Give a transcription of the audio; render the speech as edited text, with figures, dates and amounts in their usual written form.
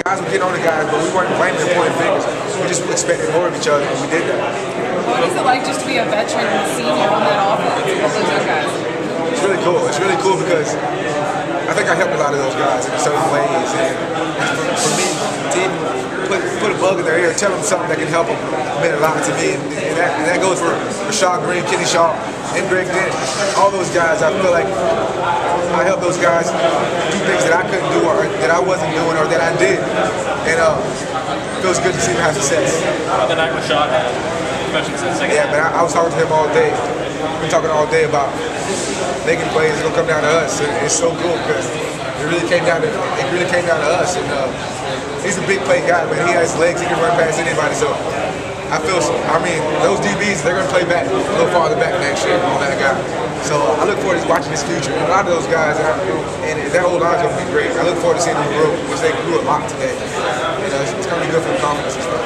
Guys were getting on the guys, but we weren't blaming and pointing fingers. We just expected more of each other, and we did that. What is it like just to be a veteran and a senior on that offense with all those young guys? It's really cool. It's really cool because I think I helped a lot of those guys in certain ways. And for me, to even put a bug in their ear, tell them something that can help them, meant a lot to me. And that goes for Rashad Green, Kenny Shaw, and Greg Dent. All those guys, I feel like I helped those guys do things that I couldn't do or that I wasn't doing or that I did. And it feels good to see them have success. How about the night Rashad had, especially since second? Yeah, but I was talking to him all day. We've been talking all day about making plays. It's gonna come down to us. And it's so cool because it really came down to us. And he's a big play guy, man. He has legs. He can run past anybody. So I mean, those DBs, they're gonna play back a little farther back next year on that guy. So I look forward to watching his future. And a lot of those guys, and that whole line's gonna be great. I look forward to seeing them grow, which they grew a lot today. And it's gonna be good for the confidence as well.